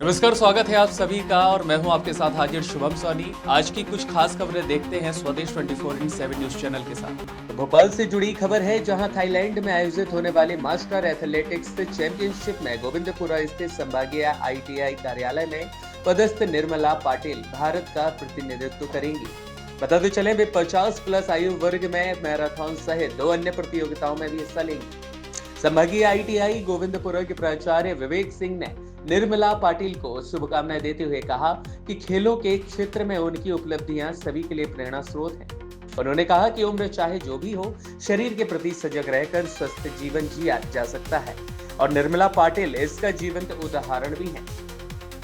नमस्कार, स्वागत है आप सभी का और मैं हूं आपके साथ हाजिर शुभम सोनी। आज की कुछ खास खबरें देखते हैं स्वदेश 24/7 न्यूज चैनल के साथ। तो भोपाल से जुड़ी खबर है, जहां थाईलैंड में आयोजित होने वाले मास्टर एथलेटिक्स चैंपियनशिप में गोविंदपुरा स्थित संभागीय ITI कार्यालय में पदस्थ निर्मला पाटिल भारत का प्रतिनिधित्व करेंगी। बताते चले, वे 50+ आयु वर्ग में मैराथन सहित 2 अन्य प्रतियोगिताओं में भी हिस्सा लेंगी। संभागीय ITI गोविंदपुरा के प्राचार्य विवेक सिंह ने निर्मला पाटिल को शुभकामनाएं देते हुए कहा कि खेलों के क्षेत्र में उनकी उपलब्धियां सभी के लिए प्रेरणा स्रोत हैं। उन्होंने कहा कि उम्र चाहे जो भी हो, शरीर के प्रति सजग रहकर स्वस्थ जीवन जिया जा सकता है और निर्मला पाटिल इसका जीवंत उदाहरण भी हैं।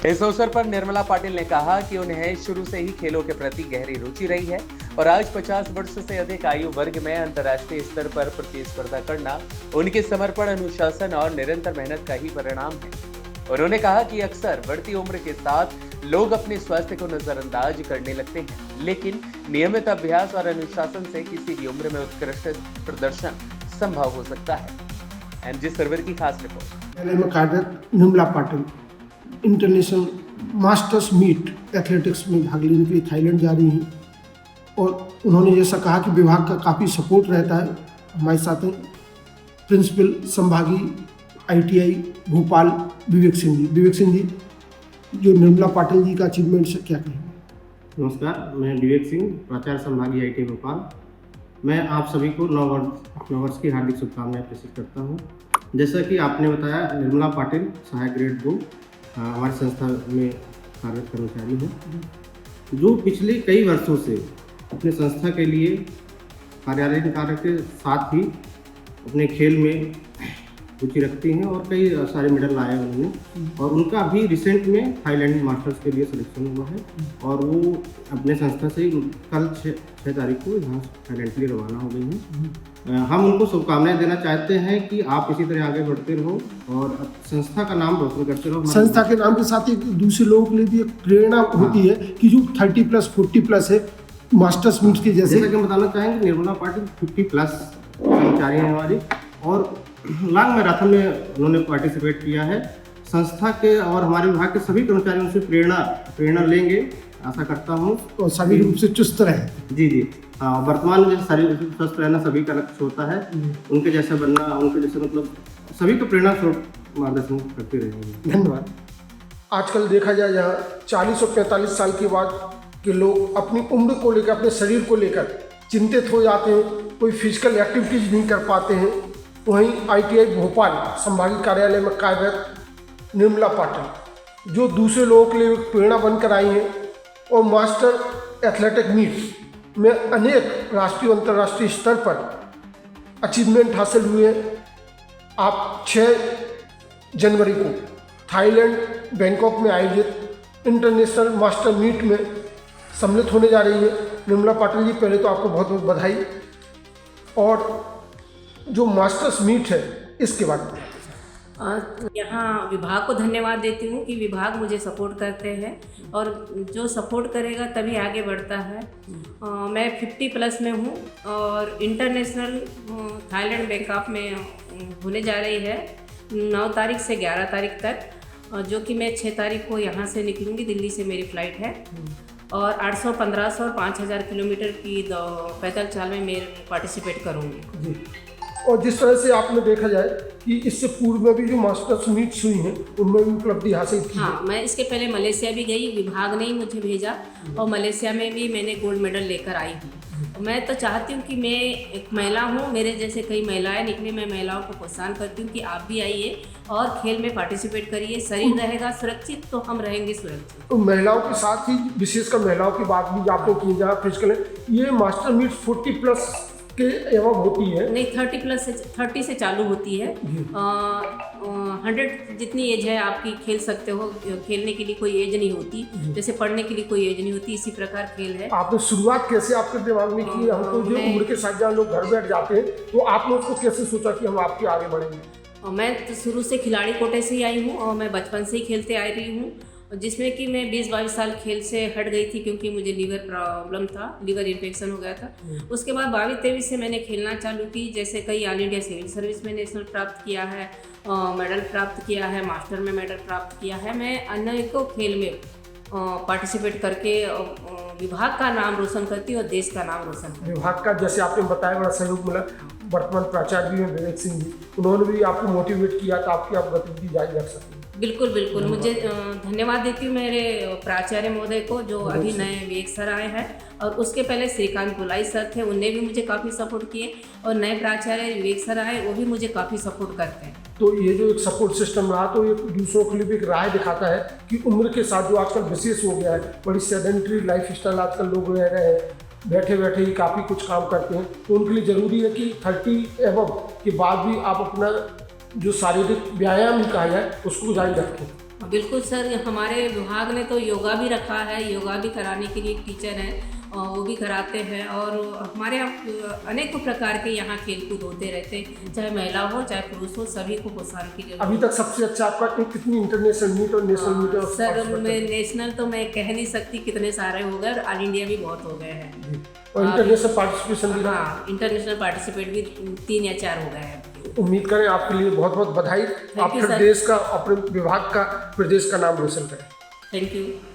इस अवसर पर निर्मला पाटिल ने कहा कि उन्हें शुरू से ही खेलों के प्रति गहरी रुचि रही है और आज 50 वर्ष से अधिक आयु वर्ग में अंतर्राष्ट्रीय स्तर पर प्रतिस्पर्धा करना उनके समर्पण, अनुशासन और निरंतर मेहनत का ही परिणाम है। उन्होंने कहा कि अक्सर बढ़ती उम्र के साथ लोग अपने स्वास्थ्य को नजरअंदाज करने लगते हैं, लेकिन नियमित अभ्यास और अनुशासन से किसी भी उम्र में उत्कृष्ट प्रदर्शन संभव हो सकता है। MG सर्वर की खास रिपोर्ट। में कार्यरत Nirmala Patil international masters meet athletics में भाग लेने के लिए थाईलैंड जा रही हैं और उन्होंने जैसा कहा कि विभाग का काफ़ी सपोर्ट रहता है। हमारे साथ हैं प्रिंसिपल संभागीय ITI भोपाल विवेक सिंह जी, जो निर्मला पाटिल जी का अचीवमेंट से क्या कहेंगे? नमस्कार, मैं विवेक सिंह, प्राचार्य संभागीय ITI भोपाल। मैं आप सभी को नववर्ष की हार्दिक शुभकामनाएं प्रेषित करता हूं। जैसा कि आपने बताया, निर्मला पाटिल सहायक ग्रेड 2 हमारी संस्था में कार्यरत कर्मचारी हैं, जो पिछले कई वर्षों से अपने संस्था के लिए कार्यालयीन कार्य के साथ ही अपने खेल में रुचि रखती हैं और कई सारे मेडल लाए उन्होंने। और उनका भी रिसेंट में थाईलैंड मास्टर्स के लिए सिलेक्शन हुआ है और वो अपने संस्था से कल 6 तारीख को यहाँ थाईलैंड के लिए रवाना हो गई हैं। हम उनको शुभकामनाएं देना चाहते हैं कि आप इसी तरह आगे बढ़ते रहो और संस्था का नाम रोशन करते रहो। संस्था के नाम के साथ ही दूसरे लोगों के लिए भी एक प्रेरणा होती है कि जो 30+, 40+ है मास्टर्स मीट के जैसे कि हम बताना चाहेंगे, निर्मला पाटिल 50+ कर्मचारी हैं हमारी और लॉन्ग मैराथन में उन्होंने पार्टिसिपेट किया है। संस्था के और हमारे विभाग के सभी कर्मचारी उनसे प्रेरणा लेंगे, आशा करता हूँ। और शारीरिक रूप से चुस्त रहे। जी हाँ, वर्तमान में शारीरिक रूप से स्वस्थ रहना सभी का लक्ष्य होता है। उनके जैसा बनना, उनके जैसे मतलब सभी को प्रेरणा स्रोत मार्गदर्शन करते रहेंगे। धन्यवाद। आजकल देखा जाए, यहाँ 40 और 45 साल के बाद के लोग अपनी उम्र को लेकर, अपने शरीर को लेकर चिंतित हो जाते हैं, कोई फिजिकल एक्टिविटीज नहीं कर पाते हैं। वहीं ITI भोपाल संभागीय कार्यालय में कार्यरत निर्मला पाटिल, जो दूसरे लोगों के लिए प्रेरणा बनकर आई हैं और मास्टर एथलेटिक मीट में अनेक राष्ट्रीय और अंतर्राष्ट्रीय स्तर पर अचीवमेंट हासिल हुए हैं। आप 6 जनवरी को थाईलैंड बैंकॉक में आयोजित इंटरनेशनल मास्टर मीट में सम्मिलित होने जा रही है। निर्मला पाटिल जी, पहले तो आपको बहुत बहुत बधाई। और जो मास्टर्स मीट है इसके बाद यहाँ विभाग को धन्यवाद देती हूँ कि विभाग मुझे सपोर्ट करते हैं और जो सपोर्ट करेगा तभी आगे बढ़ता है। मैं 50+ में हूँ और इंटरनेशनल थाईलैंड बैंकॉक में होने जा रही है 9 तारीख से 11 तारीख तक, जो कि मैं 6 तारीख को यहाँ से निकलूँगी। दिल्ली से मेरी फ़्लाइट है और 800, 1500 और 5000 किलोमीटर की पैदल चाल में मैं पार्टिसिपेट करूँगी। और जिस तरह से आपने देखा जाए कि इससे पूर्व में भी जो मास्टर्स मीट्स हुई हैं उनमें भी उपलब्धि हासिल की। हाँ, मैं इसके पहले मलेशिया भी गई, विभाग ने ही मुझे भेजा और मलेशिया में भी मैंने गोल्ड मेडल लेकर आई हूँ। मैं तो चाहती हूँ कि मैं एक महिला हूँ, मेरे जैसे कई महिलाएं निकली। मैं महिलाओं को प्रोत्साहन करती हूँ कि आप भी आइए और खेल में पार्टिसिपेट करिए। शरीर रहेगा सुरक्षित तो हम रहेंगे सुरक्षित। तो महिलाओं के साथ ही विशेषकर महिलाओं की बात भी आपने की, जहाँ फिजिकल ये मास्टर मीट 40+ के एवं होती है। नहीं, 30 से चालू होती है। 100 जितनी एज है आपकी खेल सकते हो। खेलने के लिए कोई एज नहीं होती, जैसे पढ़ने के लिए कोई एज नहीं होती, इसी प्रकार खेल है। आपने शुरुआत कैसे आपके दिमाग में की? हमको जो उम्र के साथ जहाँ लोग घर बैठ जाते हैं, तो आपने उसको कैसे सोचा कि हम आपके आगे बढ़ेंगे? मैं तो शुरू से खिलाड़ी कोटे से ही आई हूँ और मैं बचपन से ही खेलते आ रही हूँ, जिसमें कि मैं 20-22 साल खेल से हट गई थी क्योंकि मुझे लीवर प्रॉब्लम था, लीवर इन्फेक्शन हो गया था। उसके बाद 22-23 से मैंने खेलना चालू की। जैसे कई ऑल इंडिया सिविल सर्विस में नेशनल प्राप्त किया है मेडल प्राप्त किया है, मास्टर में मेडल प्राप्त किया है। मैं अनेकों खेल में पार्टिसिपेट करके विभाग का नाम रोशन करती हूँ और देश का नाम रोशन करती हूँ। विभाग का जैसे आपने बताया बड़ा सहयोग मिला, वर्तमान प्राचार्य भी हैं विवेक सिंह जी, उन्होंने भी आपको मोटिवेट किया ताकि आप गतिविधि जारी रख सकें। बिल्कुल बिल्कुल, मुझे धन्यवाद देती हूँ मेरे प्राचार्य महोदय को जो अभी नए विवेक सर आए हैं, और उसके पहले श्रीकांत गुलाई सर थे, उनने भी मुझे काफ़ी सपोर्ट किए, और नए प्राचार्य विवेक सर आए वो भी मुझे काफ़ी सपोर्ट करते हैं। तो ये जो एक सपोर्ट सिस्टम रहा तो ये दूसरों के लिए भी एक राह दिखाता है कि उम्र के साथ जो आजकल विशेष हो गया है, बड़ी सेडेंटरी लाइफ स्टाइल आजकल लोग रह रहे हैं, बैठे बैठे ही काफ़ी कुछ काम करते हैं, तो उनके लिए ज़रूरी है कि 30 एबव के बाद भी आप अपना जो शारीरिक व्यायाम ही कहा जाए उसको जारी रखें। बिल्कुल सर, हमारे विभाग ने तो योगा भी रखा है, योगा भी कराने के लिए एक टीचर हैं, वो भी कराते हैं, और हमारे यहाँ अनेकों प्रकार के यहाँ खेलकूद होते रहते हैं, चाहे महिला हो चाहे पुरुष हो, सभी को प्रोत्साहन की जरूरत है। अभी तक सबसे अच्छा आपका कितनी इंटरनेशनल मीट और नेशनल मीट है? सर मैं नेशनल तो मैं कह नहीं सकती कितने सारे हो गए, और ऑल इंडिया भी बहुत हो गए हैं, और इंटरनेशनल पार्टिसिपेशन भी रहा? हाँ, इंटरनेशनल पार्टिसिपेट भी 3 या 4 हो गए हैं। उम्मीद करें आपके लिए बहुत बहुत बधाई, आप you, फिर sir. देश का, अपने विभाग का, प्रदेश का नाम रोशन करें। Thank you.